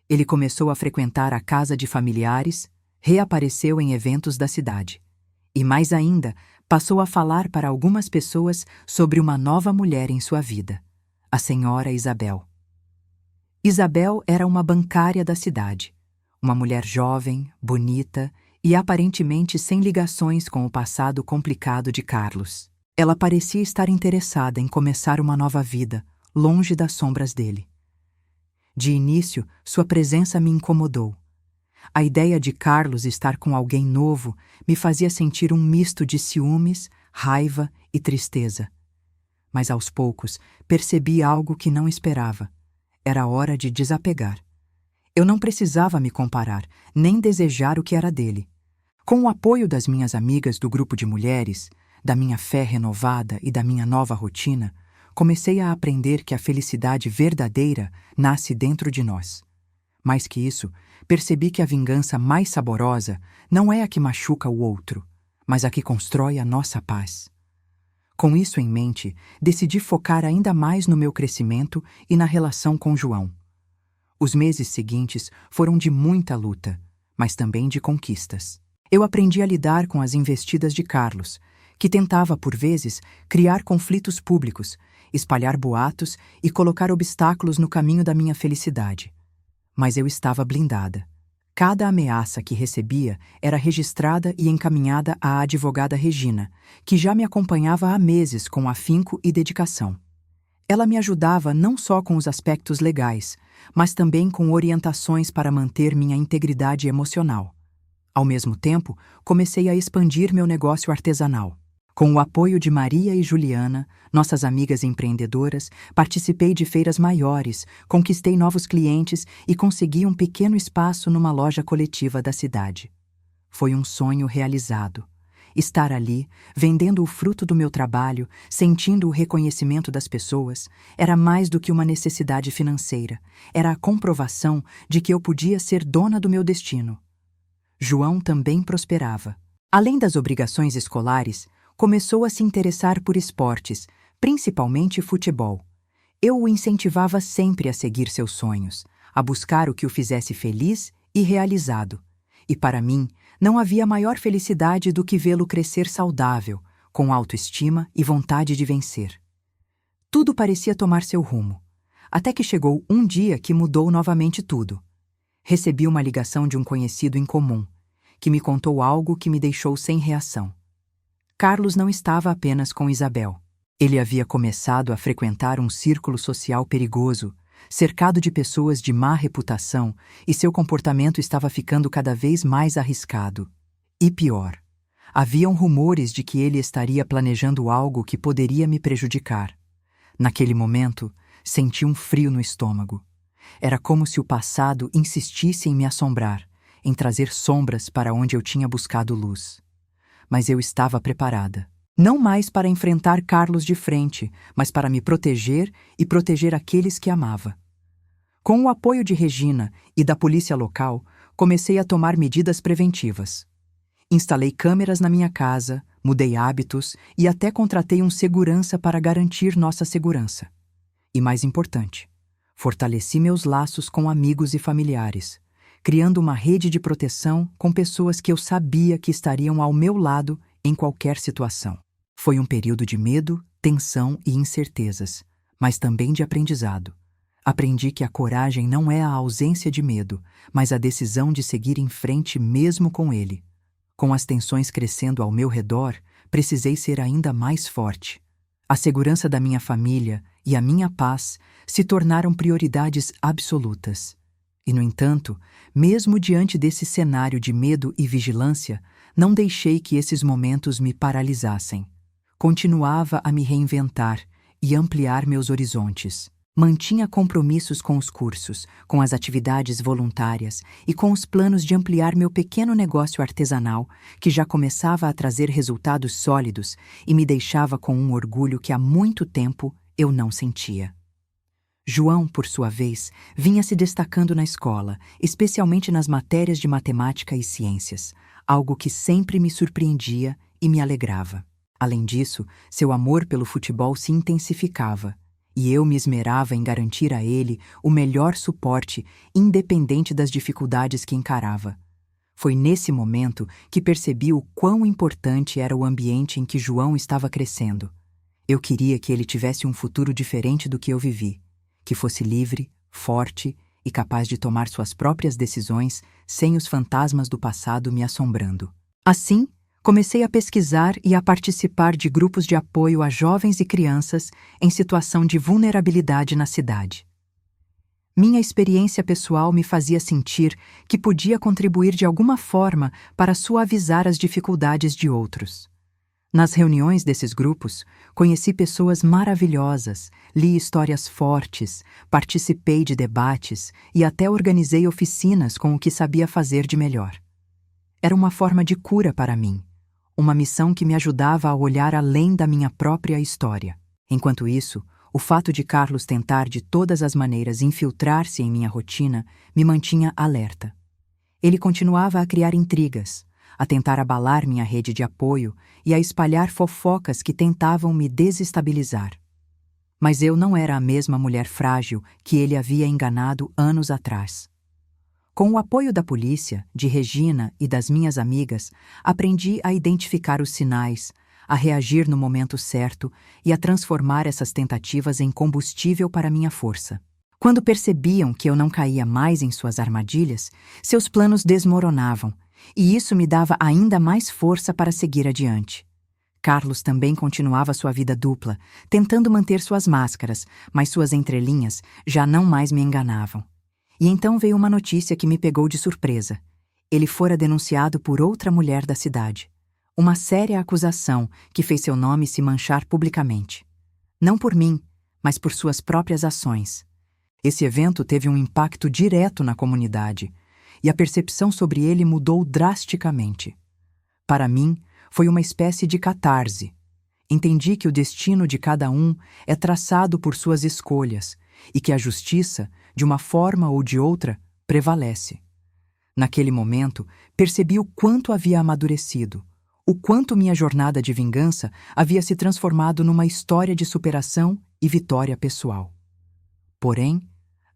Ele começou a frequentar a casa de familiares, reapareceu em eventos da cidade. E mais ainda, passou a falar para algumas pessoas sobre uma nova mulher em sua vida, a senhora Isabel. Isabel era uma bancária da cidade, uma mulher jovem, bonita e aparentemente sem ligações com o passado complicado de Carlos. Ela parecia estar interessada em começar uma nova vida, longe das sombras dele. De início, sua presença me incomodou. A ideia de Carlos estar com alguém novo me fazia sentir um misto de ciúmes, raiva e tristeza. Mas aos poucos, percebi algo que não esperava. Era hora de desapegar. Eu não precisava me comparar, nem desejar o que era dele. Com o apoio das minhas amigas do grupo de mulheres, da minha fé renovada e da minha nova rotina, comecei a aprender que a felicidade verdadeira nasce dentro de nós. Mais que isso, percebi que a vingança mais saborosa não é a que machuca o outro, mas a que constrói a nossa paz. Com isso em mente, decidi focar ainda mais no meu crescimento e na relação com João. Os meses seguintes foram de muita luta, mas também de conquistas. Eu aprendi a lidar com as investidas de Carlos, que tentava, por vezes, criar conflitos públicos, espalhar boatos e colocar obstáculos no caminho da minha felicidade. Mas eu estava blindada. Cada ameaça que recebia era registrada e encaminhada à advogada Regina, que já me acompanhava há meses com afinco e dedicação. Ela me ajudava não só com os aspectos legais, mas também com orientações para manter minha integridade emocional. Ao mesmo tempo, comecei a expandir meu negócio artesanal. Com o apoio de Maria e Juliana, nossas amigas empreendedoras, participei de feiras maiores, conquistei novos clientes e consegui um pequeno espaço numa loja coletiva da cidade. Foi um sonho realizado. Estar ali, vendendo o fruto do meu trabalho, sentindo o reconhecimento das pessoas, era mais do que uma necessidade financeira. Era a comprovação de que eu podia ser dona do meu destino. João também prosperava. Além das obrigações escolares, começou a se interessar por esportes, principalmente futebol. Eu o incentivava sempre a seguir seus sonhos, a buscar o que o fizesse feliz e realizado. E para mim, não havia maior felicidade do que vê-lo crescer saudável, com autoestima e vontade de vencer. Tudo parecia tomar seu rumo, até que chegou um dia que mudou novamente tudo. Recebi uma ligação de um conhecido em comum, que me contou algo que me deixou sem reação. Carlos não estava apenas com Isabel. Ele havia começado a frequentar um círculo social perigoso, cercado de pessoas de má reputação, e seu comportamento estava ficando cada vez mais arriscado. E pior, Haviam rumores de que ele estaria planejando algo que poderia me prejudicar. Naquele momento, senti um frio no estômago. Era como se o passado insistisse em me assombrar, em trazer sombras para onde eu tinha buscado luz. Mas eu estava preparada. Não mais para enfrentar Carlos de frente, mas para me proteger e proteger aqueles que amava. Com o apoio de Regina e da polícia local, comecei a tomar medidas preventivas. Instalei câmeras na minha casa, mudei hábitos e até contratei um segurança para garantir nossa segurança. E mais importante, fortaleci meus laços com amigos e familiares, criando uma rede de proteção com pessoas que eu sabia que estariam ao meu lado em qualquer situação. Foi um período de medo, tensão e incertezas, mas também de aprendizado. Aprendi que a coragem não é a ausência de medo, mas a decisão de seguir em frente mesmo com ele. Com as tensões crescendo ao meu redor, precisei ser ainda mais forte. A segurança da minha família e a minha paz se tornaram prioridades absolutas. E, no entanto, mesmo diante desse cenário de medo e vigilância, não deixei que esses momentos me paralisassem. Continuava a me reinventar e ampliar meus horizontes. Mantinha compromissos com os cursos, com as atividades voluntárias e com os planos de ampliar meu pequeno negócio artesanal, que já começava a trazer resultados sólidos e me deixava com um orgulho que há muito tempo eu não sentia. João, por sua vez, vinha se destacando na escola, especialmente nas matérias de matemática e ciências, algo que sempre me surpreendia e me alegrava. Além disso, seu amor pelo futebol se intensificava, e eu me esmerava em garantir a ele o melhor suporte, independente das dificuldades que encarava. Foi nesse momento que percebi o quão importante era o ambiente em que João estava crescendo. Eu queria que ele tivesse um futuro diferente do que eu vivi, que fosse livre, forte e capaz de tomar suas próprias decisões sem os fantasmas do passado me assombrando. Assim, comecei a pesquisar e a participar de grupos de apoio a jovens e crianças em situação de vulnerabilidade na cidade. Minha experiência pessoal me fazia sentir que podia contribuir de alguma forma para suavizar as dificuldades de outros. Nas reuniões desses grupos, conheci pessoas maravilhosas, li histórias fortes, participei de debates e até organizei oficinas com o que sabia fazer de melhor. Era uma forma de cura para mim, uma missão que me ajudava a olhar além da minha própria história. Enquanto isso, o fato de Carlos tentar de todas as maneiras infiltrar-se em minha rotina me mantinha alerta. Ele continuava a criar intrigas, a tentar abalar minha rede de apoio e a espalhar fofocas que tentavam me desestabilizar. Mas eu não era a mesma mulher frágil que ele havia enganado anos atrás. Com o apoio da polícia, de Regina e das minhas amigas, aprendi a identificar os sinais, a reagir no momento certo e a transformar essas tentativas em combustível para minha força. Quando percebiam que eu não caía mais em suas armadilhas, seus planos desmoronavam, e isso me dava ainda mais força para seguir adiante. Carlos também continuava sua vida dupla, tentando manter suas máscaras, mas suas entrelinhas já não mais me enganavam. E então veio uma notícia que me pegou de surpresa. Ele fora denunciado por outra mulher da cidade. Uma séria acusação que fez seu nome se manchar publicamente. Não por mim, mas por suas próprias ações. Esse evento teve um impacto direto na comunidade, e a percepção sobre ele mudou drasticamente. Para mim, foi uma espécie de catarse. Entendi que o destino de cada um é traçado por suas escolhas e que a justiça, de uma forma ou de outra, prevalece. Naquele momento, percebi o quanto havia amadurecido, o quanto minha jornada de vingança havia se transformado numa história de superação e vitória pessoal. Porém,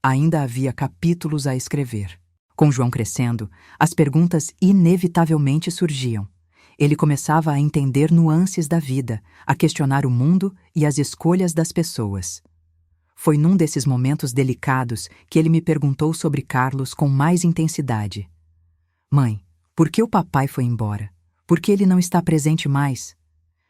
ainda havia capítulos a escrever. Com João crescendo, as perguntas inevitavelmente surgiam. Ele começava a entender nuances da vida, a questionar o mundo e as escolhas das pessoas. Foi num desses momentos delicados que ele me perguntou sobre Carlos com mais intensidade. Mãe, por que o papai foi embora? Por que ele não está presente mais?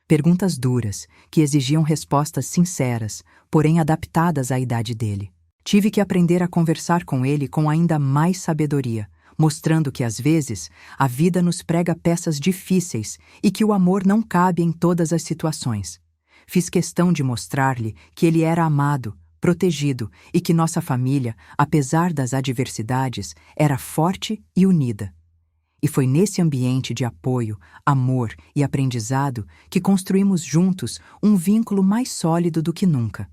Perguntas duras, que exigiam respostas sinceras, porém adaptadas à idade dele. Tive que aprender a conversar com ele com ainda mais sabedoria, mostrando que às vezes a vida nos prega peças difíceis e que o amor não cabe em todas as situações. Fiz questão de mostrar-lhe que ele era amado, protegido e que nossa família, apesar das adversidades, era forte e unida. E foi nesse ambiente de apoio, amor e aprendizado que construímos juntos um vínculo mais sólido do que nunca.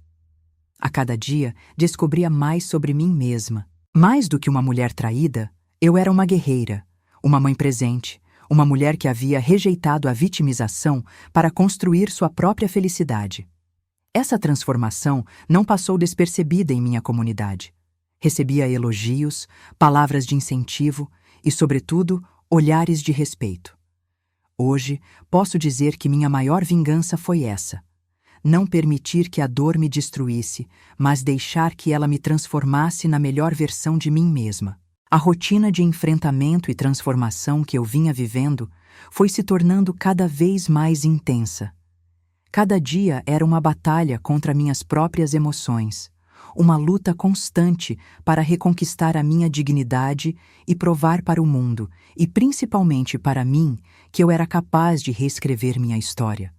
A cada dia, descobria mais sobre mim mesma. Mais do que uma mulher traída, eu era uma guerreira, uma mãe presente, uma mulher que havia rejeitado a vitimização para construir sua própria felicidade. Essa transformação não passou despercebida em minha comunidade. Recebia elogios, palavras de incentivo e, sobretudo, olhares de respeito. Hoje, posso dizer que minha maior vingança foi essa: não permitir que a dor me destruísse, mas deixar que ela me transformasse na melhor versão de mim mesma. A rotina de enfrentamento e transformação que eu vinha vivendo foi se tornando cada vez mais intensa. Cada dia era uma batalha contra minhas próprias emoções, uma luta constante para reconquistar a minha dignidade e provar para o mundo, e principalmente para mim, que eu era capaz de reescrever minha história.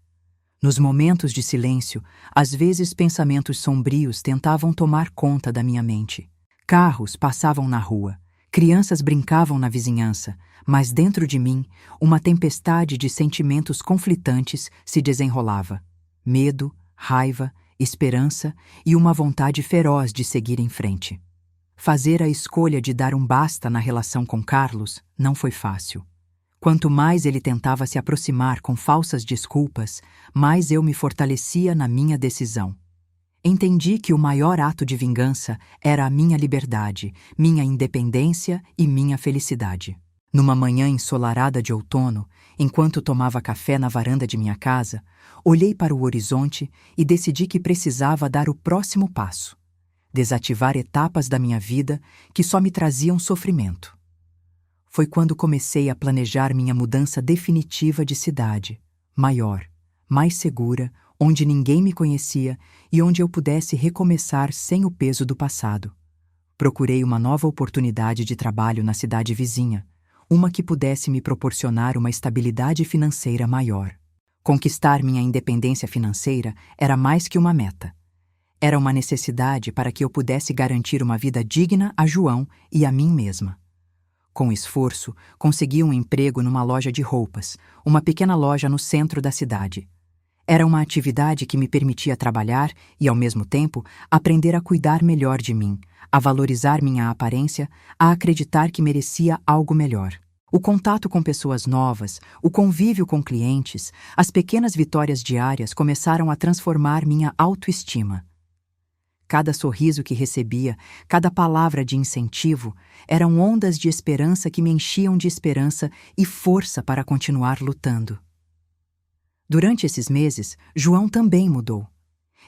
Nos momentos de silêncio, às vezes pensamentos sombrios tentavam tomar conta da minha mente. Carros passavam na rua, crianças brincavam na vizinhança, mas dentro de mim, uma tempestade de sentimentos conflitantes se desenrolava. Medo, raiva, esperança e uma vontade feroz de seguir em frente. Fazer a escolha de dar um basta na relação com Carlos não foi fácil. Quanto mais ele tentava se aproximar com falsas desculpas, mais eu me fortalecia na minha decisão. Entendi que o maior ato de vingança era a minha liberdade, minha independência e minha felicidade. Numa manhã ensolarada de outono, enquanto tomava café na varanda de minha casa, olhei para o horizonte e decidi que precisava dar o próximo passo: desativar etapas da minha vida que só me traziam sofrimento. Foi quando comecei a planejar minha mudança definitiva de cidade, maior, mais segura, onde ninguém me conhecia e onde eu pudesse recomeçar sem o peso do passado. Procurei uma nova oportunidade de trabalho na cidade vizinha, uma que pudesse me proporcionar uma estabilidade financeira maior. Conquistar minha independência financeira era mais que uma meta. Era uma necessidade para que eu pudesse garantir uma vida digna a João e a mim mesma. Com esforço, consegui um emprego numa loja de roupas, uma pequena loja no centro da cidade. Era uma atividade que me permitia trabalhar e, ao mesmo tempo, aprender a cuidar melhor de mim, a valorizar minha aparência, a acreditar que merecia algo melhor. O contato com pessoas novas, o convívio com clientes, as pequenas vitórias diárias começaram a transformar minha autoestima. Cada sorriso que recebia, cada palavra de incentivo, eram ondas de esperança que me enchiam de esperança e força para continuar lutando. Durante esses meses, João também mudou.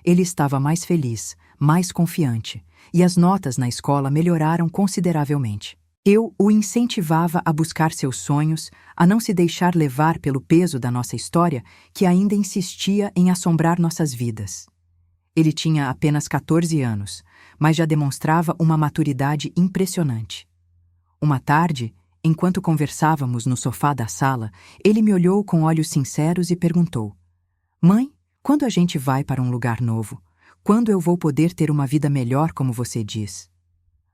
Ele estava mais feliz, mais confiante, e as notas na escola melhoraram consideravelmente. Eu o incentivava a buscar seus sonhos, a não se deixar levar pelo peso da nossa história que ainda insistia em assombrar nossas vidas. Ele tinha apenas 14 anos, mas já demonstrava uma maturidade impressionante. Uma tarde, enquanto conversávamos no sofá da sala, ele me olhou com olhos sinceros e perguntou: "Mãe, quando a gente vai para um lugar novo? Quando eu vou poder ter uma vida melhor, como você diz?"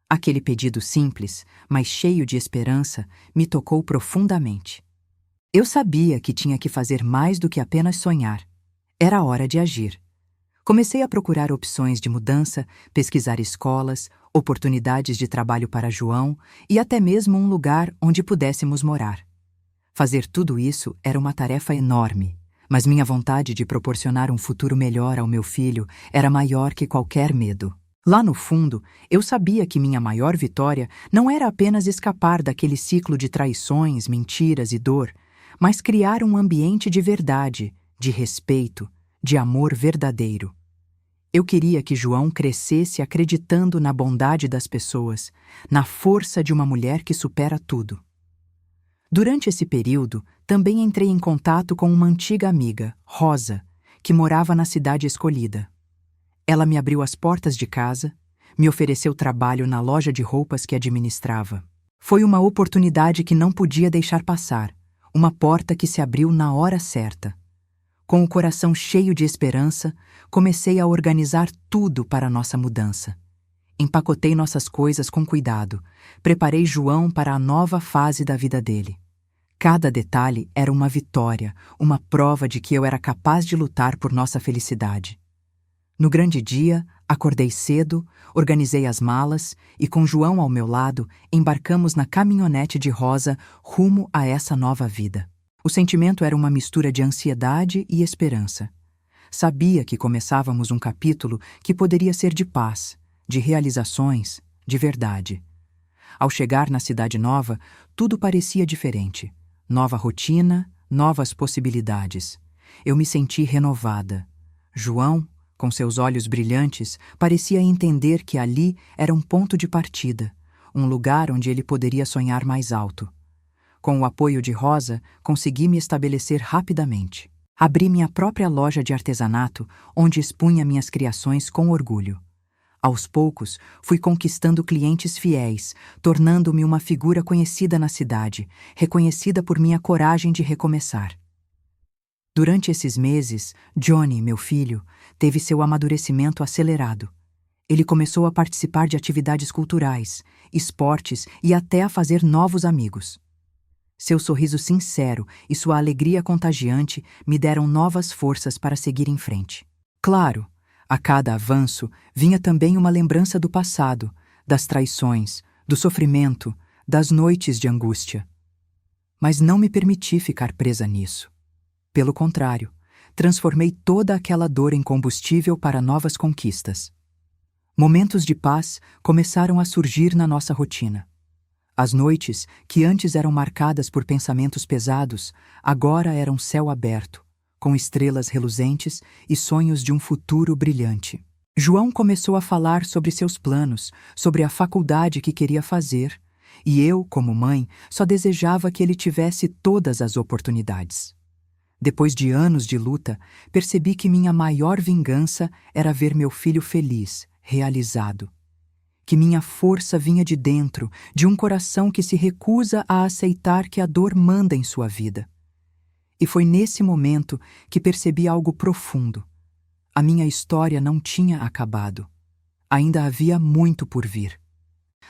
Aquele pedido simples, mas cheio de esperança, me tocou profundamente. Eu sabia que tinha que fazer mais do que apenas sonhar. Era hora de agir. Comecei a procurar opções de mudança, pesquisar escolas, oportunidades de trabalho para João e até mesmo um lugar onde pudéssemos morar. Fazer tudo isso era uma tarefa enorme, mas minha vontade de proporcionar um futuro melhor ao meu filho era maior que qualquer medo. Lá no fundo, eu sabia que minha maior vitória não era apenas escapar daquele ciclo de traições, mentiras e dor, mas criar um ambiente de verdade, de respeito, de amor verdadeiro. Eu queria que João crescesse acreditando na bondade das pessoas, na força de uma mulher que supera tudo. Durante esse período, também entrei em contato com uma antiga amiga, Rosa, que morava na cidade escolhida. Ela me abriu as portas de casa, me ofereceu trabalho na loja de roupas que administrava. Foi uma oportunidade que não podia deixar passar, uma porta que se abriu na hora certa. Com o coração cheio de esperança, comecei a organizar tudo para nossa mudança. Empacotei nossas coisas com cuidado, preparei João para a nova fase da vida dele. Cada detalhe era uma vitória, uma prova de que eu era capaz de lutar por nossa felicidade. No grande dia, acordei cedo, organizei as malas e, com João ao meu lado, embarcamos na caminhonete de rosa rumo a essa nova vida. O sentimento era uma mistura de ansiedade e esperança. Sabia que começávamos um capítulo que poderia ser de paz, de realizações, de verdade. Ao chegar na cidade nova, tudo parecia diferente. Nova rotina, novas possibilidades. Eu me senti renovada. João, com seus olhos brilhantes, parecia entender que ali era um ponto de partida, um lugar onde ele poderia sonhar mais alto. Com o apoio de Rosa, consegui me estabelecer rapidamente. Abri minha própria loja de artesanato, onde expunha minhas criações com orgulho. Aos poucos, fui conquistando clientes fiéis, tornando-me uma figura conhecida na cidade, reconhecida por minha coragem de recomeçar. Durante esses meses, Johnny, meu filho, teve seu amadurecimento acelerado. Ele começou a participar de atividades culturais, esportes e até a fazer novos amigos. Seu sorriso sincero e sua alegria contagiante me deram novas forças para seguir em frente. Claro, a cada avanço vinha também uma lembrança do passado, das traições, do sofrimento, das noites de angústia. Mas não me permiti ficar presa nisso. Pelo contrário, transformei toda aquela dor em combustível para novas conquistas. Momentos de paz começaram a surgir na nossa rotina. As noites, que antes eram marcadas por pensamentos pesados, agora eram céu aberto, com estrelas reluzentes e sonhos de um futuro brilhante. João começou a falar sobre seus planos, sobre a faculdade que queria fazer, e eu, como mãe, só desejava que ele tivesse todas as oportunidades. Depois de anos de luta, percebi que minha maior vingança era ver meu filho feliz, realizado. Que minha força vinha de dentro, de um coração que se recusa a aceitar que a dor manda em sua vida. E foi nesse momento que percebi algo profundo. A minha história não tinha acabado. Ainda havia muito por vir.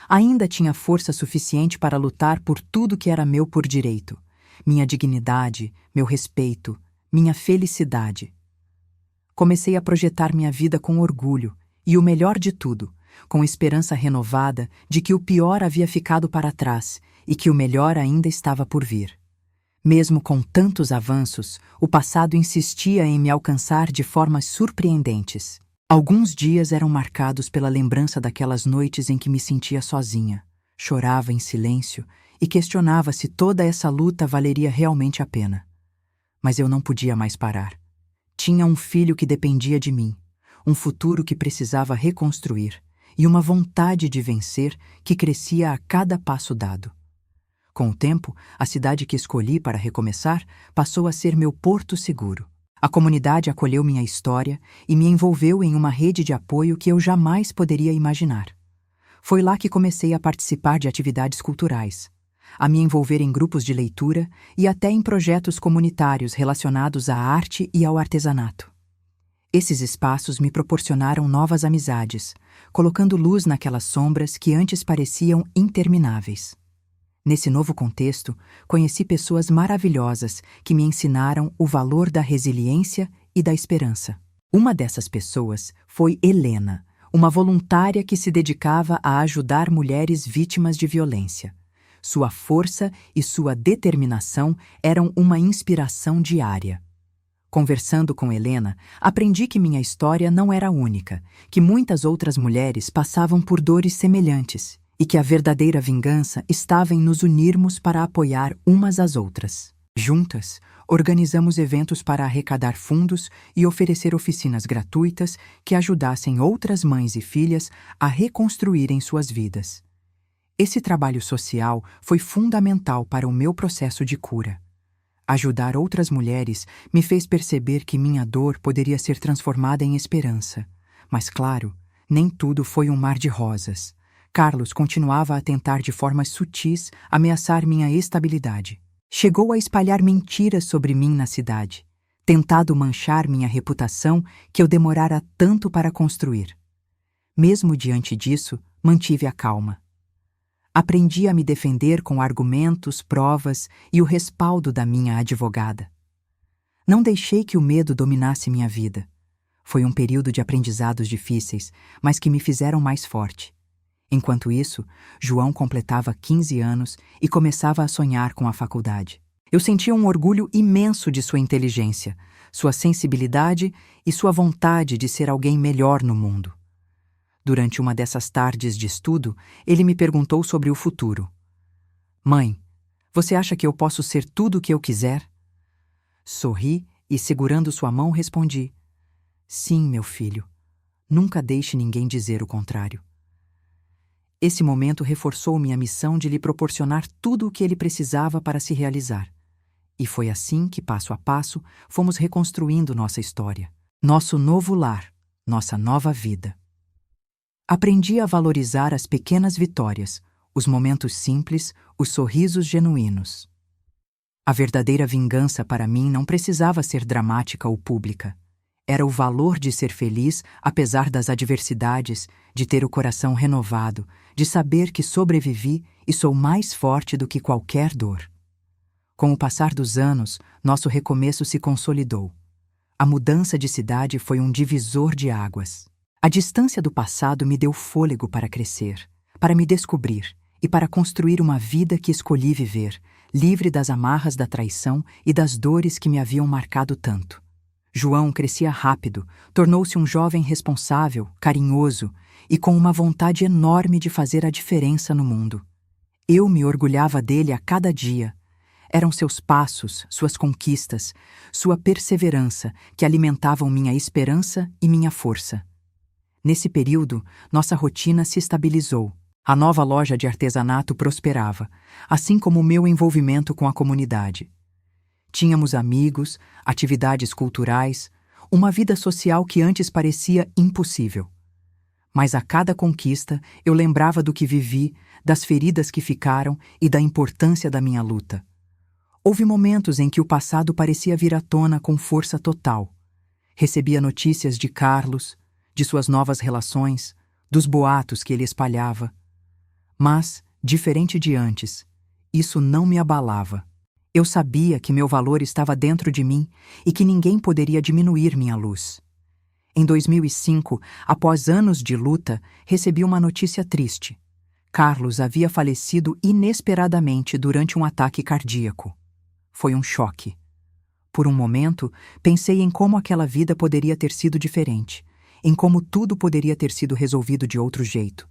Ainda tinha força suficiente para lutar por tudo que era meu por direito. Minha dignidade, meu respeito, minha felicidade. Comecei a projetar minha vida com orgulho e, o melhor de tudo, com esperança renovada de que o pior havia ficado para trás e que o melhor ainda estava por vir. Mesmo com tantos avanços, o passado insistia em me alcançar de formas surpreendentes. Alguns dias eram marcados pela lembrança daquelas noites em que me sentia sozinha, chorava em silêncio e questionava se toda essa luta valeria realmente a pena. Mas eu não podia mais parar. Tinha um filho que dependia de mim, um futuro que precisava reconstruir e uma vontade de vencer que crescia a cada passo dado. Com o tempo, a cidade que escolhi para recomeçar passou a ser meu porto seguro. A comunidade acolheu minha história e me envolveu em uma rede de apoio que eu jamais poderia imaginar. Foi lá que comecei a participar de atividades culturais, a me envolver em grupos de leitura e até em projetos comunitários relacionados à arte e ao artesanato. Esses espaços me proporcionaram novas amizades, colocando luz naquelas sombras que antes pareciam intermináveis. Nesse novo contexto, conheci pessoas maravilhosas que me ensinaram o valor da resiliência e da esperança. Uma dessas pessoas foi Helena, uma voluntária que se dedicava a ajudar mulheres vítimas de violência. Sua força e sua determinação eram uma inspiração diária. Conversando com Helena, aprendi que minha história não era única, que muitas outras mulheres passavam por dores semelhantes e que a verdadeira vingança estava em nos unirmos para apoiar umas às outras. Juntas, organizamos eventos para arrecadar fundos e oferecer oficinas gratuitas que ajudassem outras mães e filhas a reconstruírem suas vidas. Esse trabalho social foi fundamental para o meu processo de cura. Ajudar outras mulheres me fez perceber que minha dor poderia ser transformada em esperança. Mas, claro, nem tudo foi um mar de rosas. Carlos continuava a tentar de formas sutis ameaçar minha estabilidade. Chegou a espalhar mentiras sobre mim na cidade, tentado manchar minha reputação que eu demorara tanto para construir. Mesmo diante disso, mantive a calma. Aprendi a me defender com argumentos, provas e o respaldo da minha advogada. Não deixei que o medo dominasse minha vida. Foi um período de aprendizados difíceis, mas que me fizeram mais forte. Enquanto isso, João completava 15 anos e começava a sonhar com a faculdade. Eu sentia um orgulho imenso de sua inteligência, sua sensibilidade e sua vontade de ser alguém melhor no mundo. Durante uma dessas tardes de estudo, ele me perguntou sobre o futuro. Mãe, você acha que eu posso ser tudo o que eu quiser? Sorri e, segurando sua mão, respondi: sim, meu filho. Nunca deixe ninguém dizer o contrário. Esse momento reforçou minha missão de lhe proporcionar tudo o que ele precisava para se realizar. E foi assim que, passo a passo, fomos reconstruindo nossa história, nosso novo lar, nossa nova vida. Aprendi a valorizar as pequenas vitórias, os momentos simples, os sorrisos genuínos. A verdadeira vingança para mim não precisava ser dramática ou pública. Era o valor de ser feliz apesar das adversidades, de ter o coração renovado, de saber que sobrevivi e sou mais forte do que qualquer dor. Com o passar dos anos, nosso recomeço se consolidou. A mudança de cidade foi um divisor de águas. A distância do passado me deu fôlego para crescer, para me descobrir e para construir uma vida que escolhi viver, livre das amarras da traição e das dores que me haviam marcado tanto. João crescia rápido, tornou-se um jovem responsável, carinhoso e com uma vontade enorme de fazer a diferença no mundo. Eu me orgulhava dele a cada dia. Eram seus passos, suas conquistas, sua perseverança que alimentavam minha esperança e minha força. Nesse período, nossa rotina se estabilizou. A nova loja de artesanato prosperava, assim como o meu envolvimento com a comunidade. Tínhamos amigos, atividades culturais, uma vida social que antes parecia impossível. Mas a cada conquista eu lembrava do que vivi, das feridas que ficaram e da importância da minha luta. Houve momentos em que o passado parecia vir à tona com força total. Recebia notícias de Carlos, de suas novas relações, dos boatos que ele espalhava. Mas, diferente de antes, isso não me abalava. Eu sabia que meu valor estava dentro de mim e que ninguém poderia diminuir minha luz. Em 2005, após anos de luta, recebi uma notícia triste. Carlos havia falecido inesperadamente durante um ataque cardíaco. Foi um choque. Por um momento, pensei em como aquela vida poderia ter sido diferente, em como tudo poderia ter sido resolvido de outro jeito.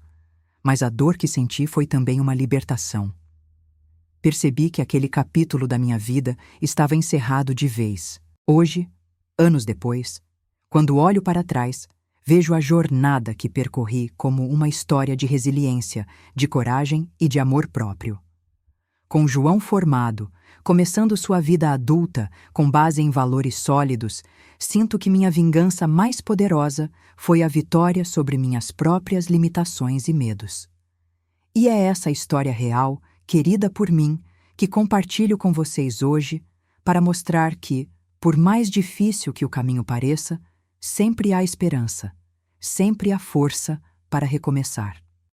Mas a dor que senti foi também uma libertação. Percebi que aquele capítulo da minha vida estava encerrado de vez. Hoje, anos depois, quando olho para trás, vejo a jornada que percorri como uma história de resiliência, de coragem e de amor próprio. Com João formado, começando sua vida adulta com base em valores sólidos, sinto que minha vingança mais poderosa foi a vitória sobre minhas próprias limitações e medos. E é essa história real, querida por mim, que compartilho com vocês hoje para mostrar que, por mais difícil que o caminho pareça, sempre há esperança, sempre há força para recomeçar.